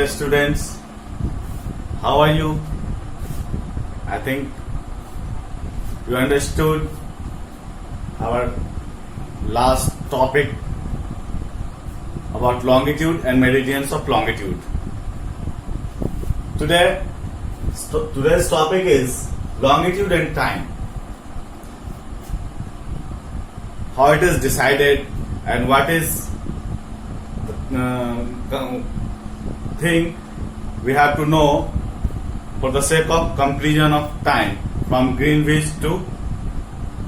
Dear students, how are you? I think you understood our last topic about longitude and meridians of longitude. Today's topic is longitude and time. How it is decided and what is the thing we have to know for the sake of completion of time from Greenwich to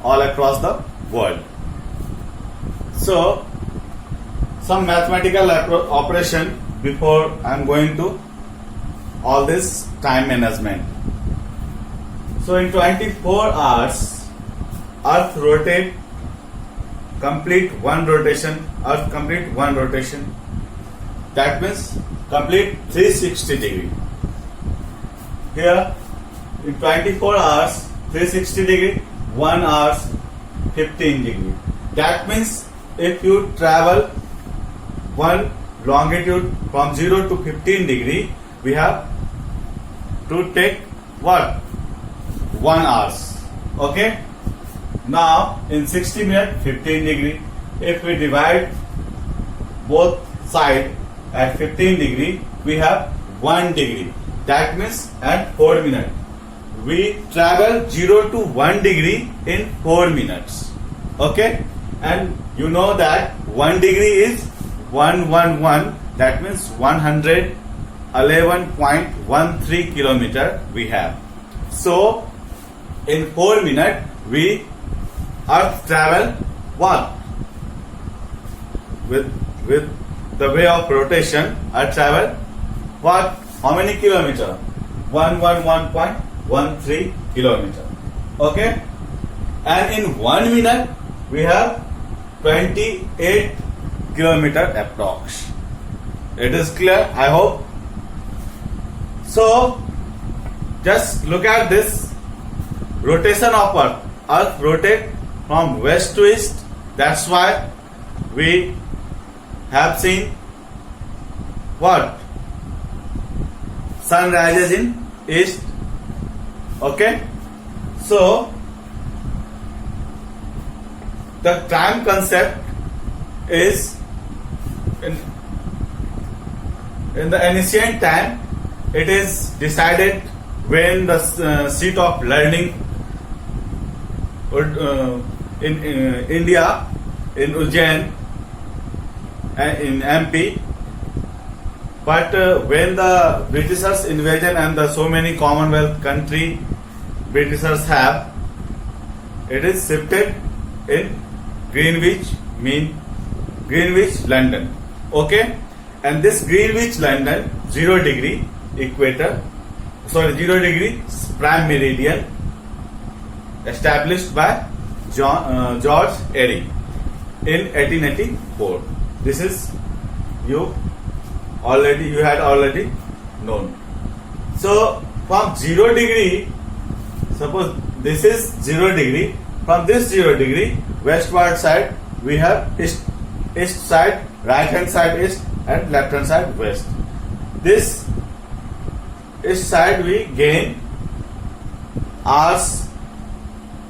all across the world. So, some mathematical operation before I am going to all this time management. So, in 24 hours, Earth rotate complete one rotation. Earth complete one rotation. That means complete 360 degree. Here in 24 hours 360 degree, 1 hour 15 degree. That means if you travel one longitude from 0 to 15 degree, we have to take what? 1 hour. Okay. Now in 60 minutes 15 degree. If we divide both sides at 15 degree, we have 1 degree. That means at 4 minutes. We travel 0 to 1 degree in 4 minutes. Okay? And you know that 1 degree is 111. That means 111.13 kilometer we have. So in 4 minutes we Earth travel what? With the way of rotation, Earth travel what? How many kilometer? 111.13 kilometer. Okay? And in 1 minute we have 28 kilometer approx. It is clear, I hope. So just look at this rotation of Earth. Earth rotate from west to east. That's why we have seen what? Sun rises in east. Okay? So the time concept is in the ancient time, it is decided when the seat of learning in India, in Ujjain, in MP. But when the Britishers invasion and the so many Commonwealth country Britishers have, it is shifted in Greenwich, London. Okay? And this Greenwich, London, 0 degree equator, 0 degree prime meridian, established by George Airy in 1884. This is you had already known. So from 0 degree, suppose this is 0 degree, from this 0 degree westward side we have east side, right hand side east and left hand side west. This east side we gain hours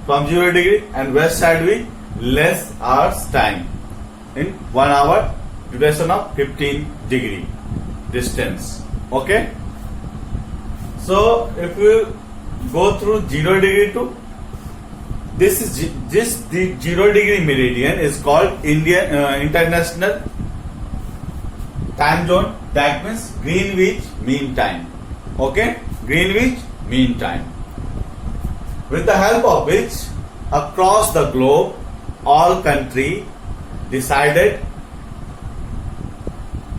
from 0 degree and west side we less hours time in 1 hour duration of 15 degree distance. Okay? So if you go through 0 degree to the 0 degree meridian is called International Time Zone. That means Greenwich Mean Time. Okay? Greenwich Mean Time. With the help of which across the globe all country decided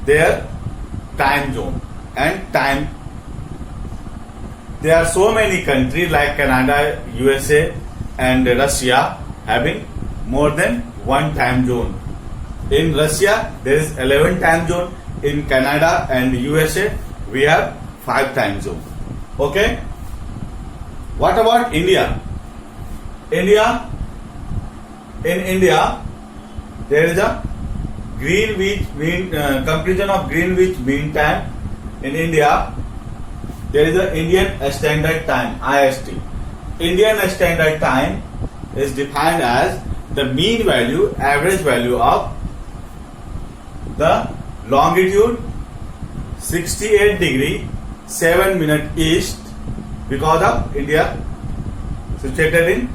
their time zone and time. There are so many countries like Canada, USA and Russia having more than one time zone. In Russia there is 11 time zone. In Canada and USA we have 5 time zone. Okay? What about India? In India there is a Greenwich mean comparison of Greenwich Mean Time in India, there is a Indian Standard Time, IST. Indian Standard Time is defined as the mean value, average value of the longitude 68 degree 7 minute east, because of India situated in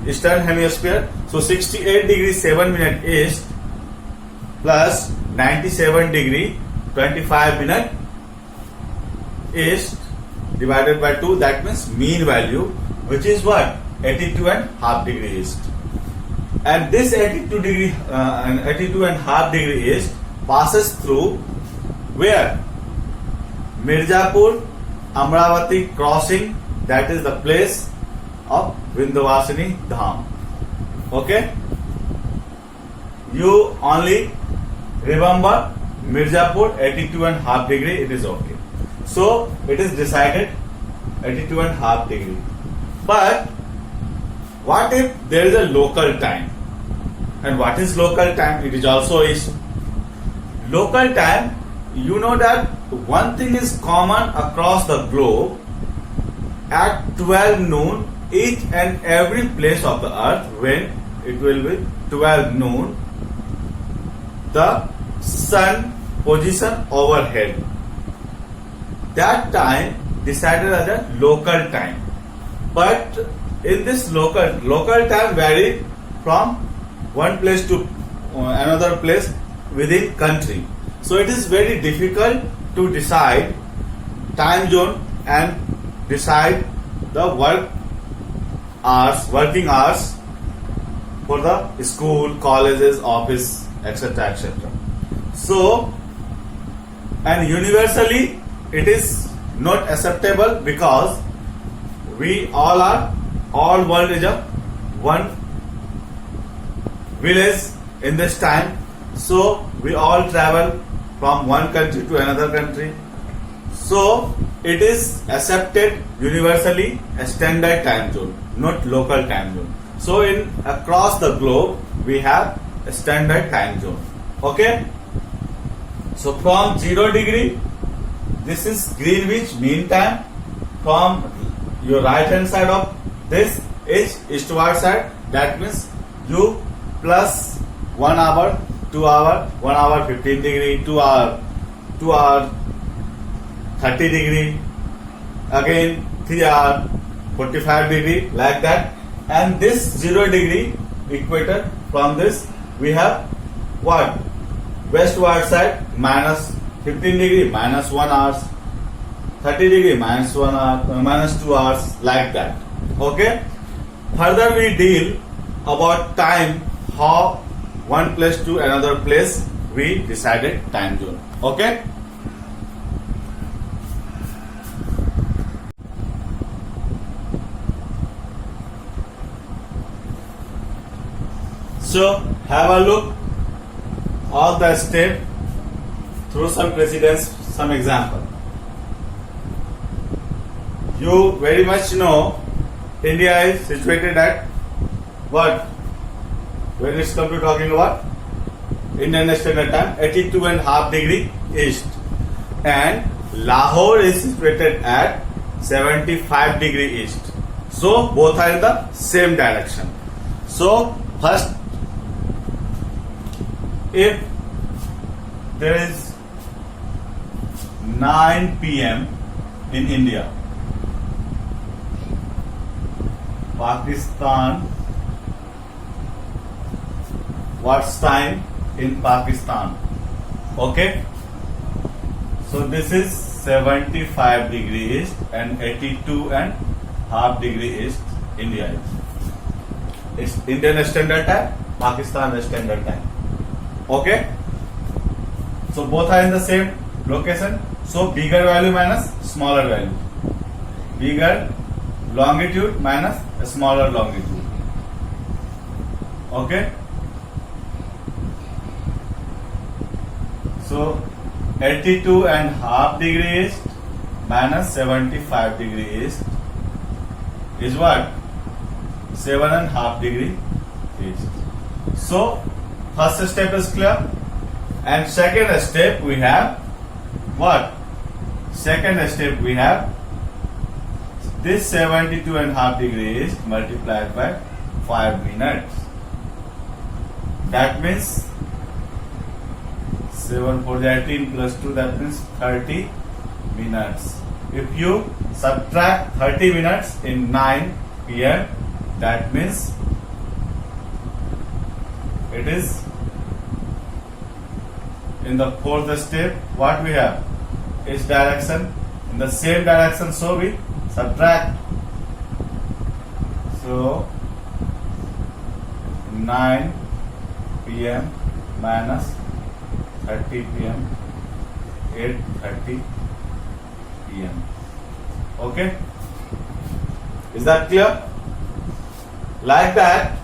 eastern hemisphere. So 68 degree 7 minute east plus 97 degree 25 minute east divided by 2, that means mean value, which is what? 82 and half degree east. And this 82 and half degree east passes through where? Mirzapur Amravati crossing, that is the place of Vindhyavasini Dham. Okay? You only remember Mirzapur 82 and half degree, it is okay. So it is decided 82 and half degree. But what if there is a local time? And what is local time? It is also is local time. You know that one thing is common across the globe. At 12 noon, each and every place of the earth, when it will be 12 noon, the sun position overhead, that time decided as a local time. But in this local time vary from one place to another place within country. So it is very difficult to decide time zone and decide the working hours for the school, colleges, office, etc., etc. So, and universally it is not acceptable, because we all world is a one village in this time. So we all travel from one country to another country. So it is accepted universally a standard time zone, not local time zone. So in across the globe we have a standard time zone. Okay. So from 0 degree, this is Greenwich Mean Time. From your right hand side of this is eastward side. That means you plus 1 hour, 2 hour, 1 hour 15 degree, 2 hour 30 degree, again 3 hour 45 degree, like that. And this 0 degree equator, from this we have what? Westward side minus 15 degree, minus 1 hours, 30 degree, minus 1 hour, minus 2 hours, like that. Okay. Further we deal about time, how one place to another place we decided time zone. Okay. So have a look all the step through some precedence, some example. You very much know India is situated at what? When it's come to talking about Indian Standard Time, 82 and half degree east, and Lahore is situated at 75 degree east. So both are in the same direction. So first, if there is 9 p.m. in India, Pakistan, what's time in Pakistan? Okay, so this is 75 degree east and 82 and half degree east India is. It's Indian Standard Time, Pakistan Standard Time. Okay, so both are in the same location. So bigger value minus smaller value, bigger longitude minus a smaller longitude. Okay, so 82 and half degree east minus 75 degree east is what? 7 and half degree east. So first step is clear, and second step we have what? Second step we have this 72.5 degrees multiplied by 5 minutes. That means 7 4 18 plus 2, that means 30 minutes. If you subtract 30 minutes in 9 p.m., that means it is in the fourth step. What we have is direction in the same direction, so we subtract. So 9 p.m. minus 30 p.m. 8:30 p.m. Okay, is that clear? Like that,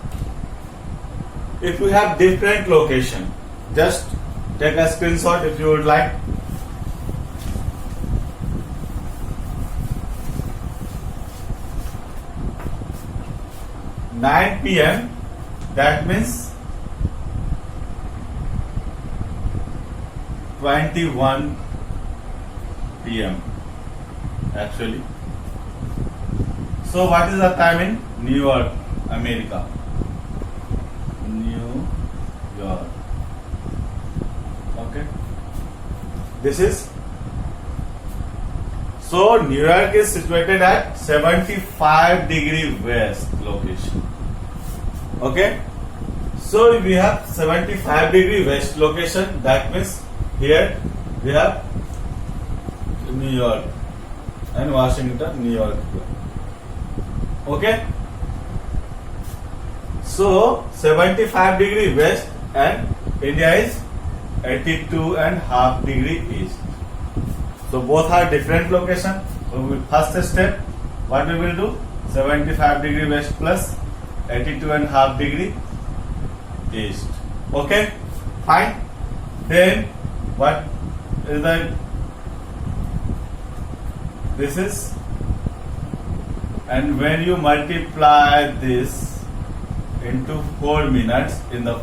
if you have different location, just take a screenshot if you would like. Nine p.m. that means 21 p.m. actually. So what is the time in New York, America? New York. Okay. This is, so New York is situated at 75 degree west location. Okay. So we have 75 degree west location. That means here we have New York and Washington, New York. Okay. So 75 degree west and India is 82.5 degree east. So both are different location. So first step, what we will do? 75 degree west plus 82.5 degree east. Okay, fine. Then what is that? This is, and when you multiply this into 4 minutes in the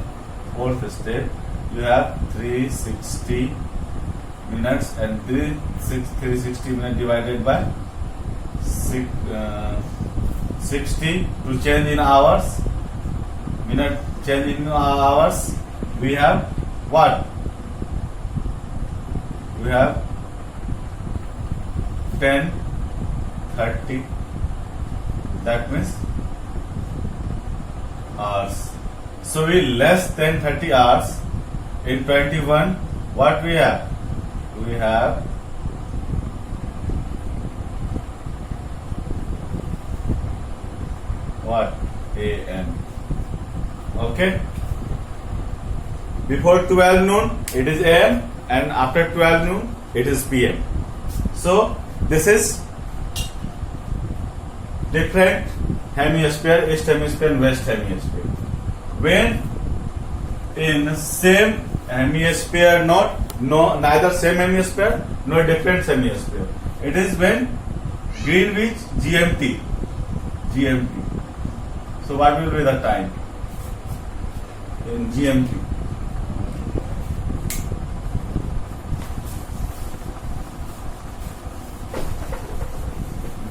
fourth step, you have 360 minutes, and 360 minutes divided by 60 to change in hours. Minute change in hours. We have what? We have 10:30. That means hours. So we less than 30 hours. In 21, what we have? We have what? AM. Okay. Before 12 noon, it is AM, and after 12 noon, it is PM. So this is different hemisphere, east hemisphere and west hemisphere. When in same hemisphere, neither same hemisphere nor different hemisphere. It is when Greenwich GMT. So what will be the time in GMT?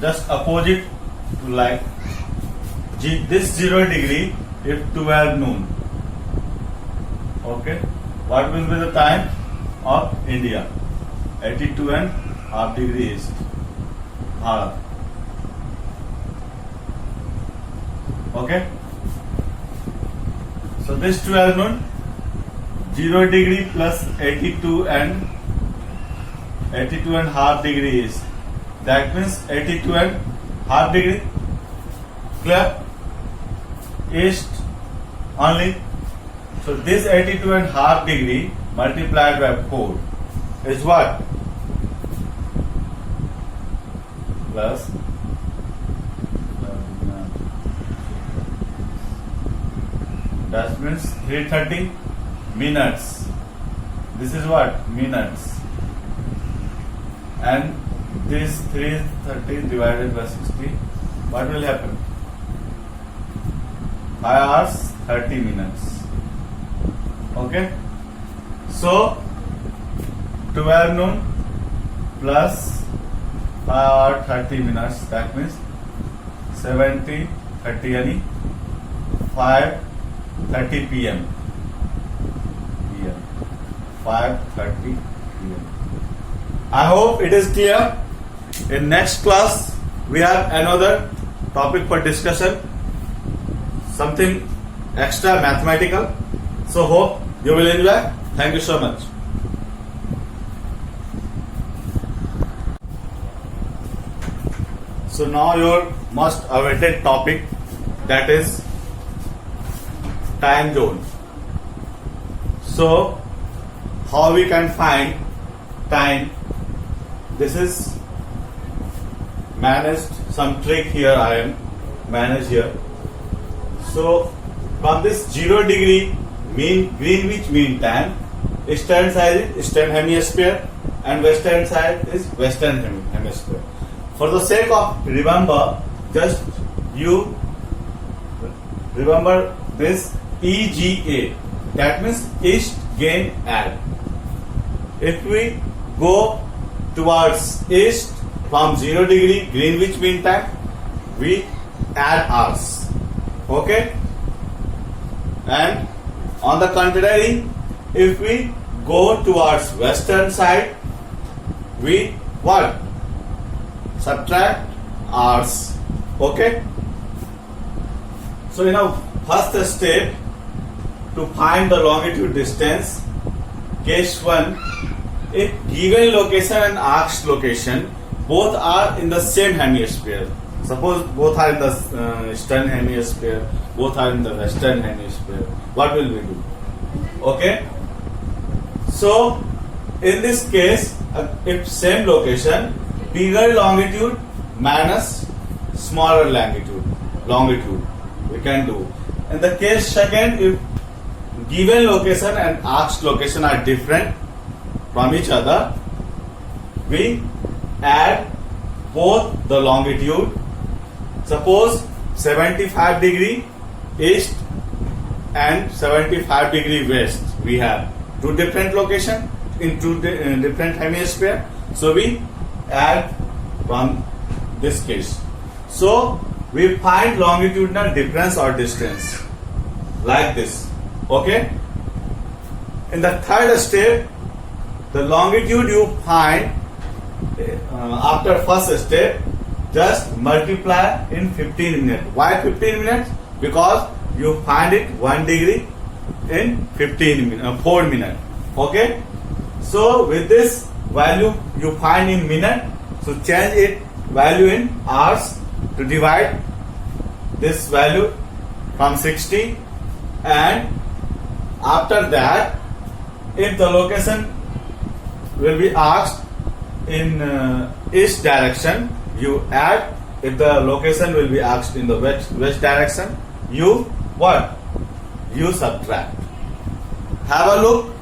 Just opposite to like this 0 degree if 12 noon. Okay, what will be the time of India? 82.5 degree east. Bharat. Okay. So this 12 noon, 0 degree plus 82.5 degree east. That means 82.5 degree. Clear? East only. So this 82.5 degree multiplied by 4 is what? Plus that means 330 minutes. This is what? Minutes. And this 330 divided by 60, what will happen? 5 hours 30 minutes. Okay. So 12 noon plus 5 hour 30 minutes. That means 70 30 यानी 5:30 PM. 5:30 PM. I hope it is clear. In next class we have another topic for discussion, something extra mathematical. So hope you will enjoy. Thank you so much. So now your most awaited topic, that is time zone. So how we can find time? This is managed, some trick here I am managed here. So from this 0 degree mean Greenwich mean time, eastern side is eastern hemisphere and western side is western hemisphere. For the sake of remember, just you remember this EGA, that means east gain add. If we go towards east from 0 degree Greenwich mean time, we add hours. Okay? And on the contrary, if we go towards western side, we what? Subtract hours. Okay? So in our first step, to find the longitude distance, case 1, if given location and asked location both are in the same hemisphere, suppose both are in the eastern hemisphere, both are in the western hemisphere, what will we do? Okay? So in this case, if same location, bigger longitude minus smaller longitude we can do. In the case second, if given location and asked location are different from each other, we add both the longitude. Suppose 75 degree east and 75 degree west, we have two different location in two different hemisphere, so we add from this case. So we find longitudinal difference or distance like this. Okay? In the third step, the longitude you find after first step, just multiply in 15 minutes. Why 15 minutes? Because you find it 1 degree in 4 minutes. Okay? So with this value you find in minute, so change it value in hours to divide this value from 60, and after that, if the location will be asked in east direction, you add. If the location will be asked in the west direction, you what? You subtract. Have a look